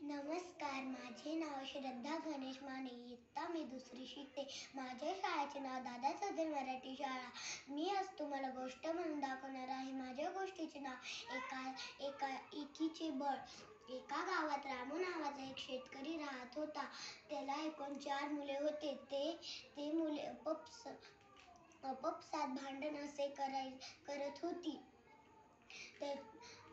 नमस्कार, माझे नाव श्रद्धा गणेश माने. इयत्ता मी 2री शिकते. माझ्या शाळेचे नाव दादा सदर मराठी शाळा. मी आज तुम्हाला गोष्ट म्हणून दाखवणार आहे. माझ्या गोष्टीचे नाव एकीचे बळ. एका गावात रामू नावाचा एक शेतकरी राहत होता. त्याला एकूण 4 मुले होते. ते मुले आपापसात भांडण असे करत होती.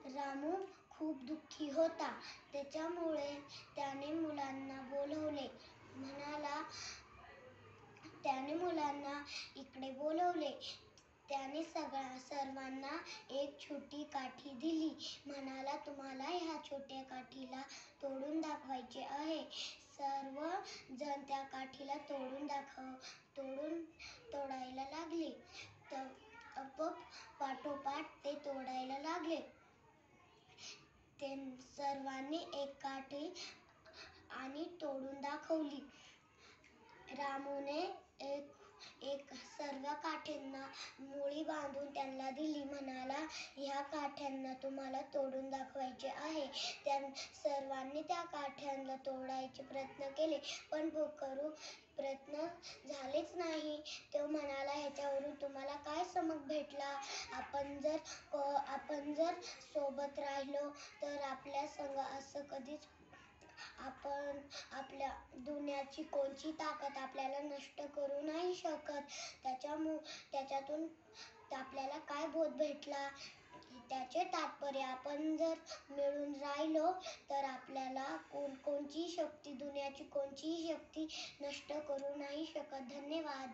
रामू खूप दुःखी होता. त्याच्यामुळे त्याने मुलांना बोलवले. मुलांना इकडे बोलवले. त्याने सर्वांना एक छोटी काठी दिली. म्हणाला, तुम्हाला ह्या छोट्या काठीला तोडून दाखवायचे आहे. सर्व जण त्या काठीला तोडायला लागले. पाठोपाठ ते तोडायला लागले. सर्वांनी एक काठी आणि तोडून दाखवली. रामूने सर्व काठ्यांना मुळी बांधून त्यांना दिली. म्हणाला, ह्या काठ्यांना तुम्हाला तोडून दाखवायचे आहे. सर्वांनी त्या काठ्यांना तोडायचे प्रयत्न केले, पण प्रयत्न झालेच नाही. तो म्हणाला, ह्याच्यावरून तुम्हाला काय समज भेटला? आपण जर सोबत राहिलो तर आपल्या संग असं कधीच आपल्या दुनियाची कोणची ताकद आपल्याला नष्ट करू नाही शकत. त्याच्यातून आपल्याला काय बोध भेटला? त्याचे तात्पर्य, आपण जर मिळून राहिलो तर आपल्याला दुनियाची कोणतीही शक्ती नष्ट करू नाही शकत. धन्यवाद.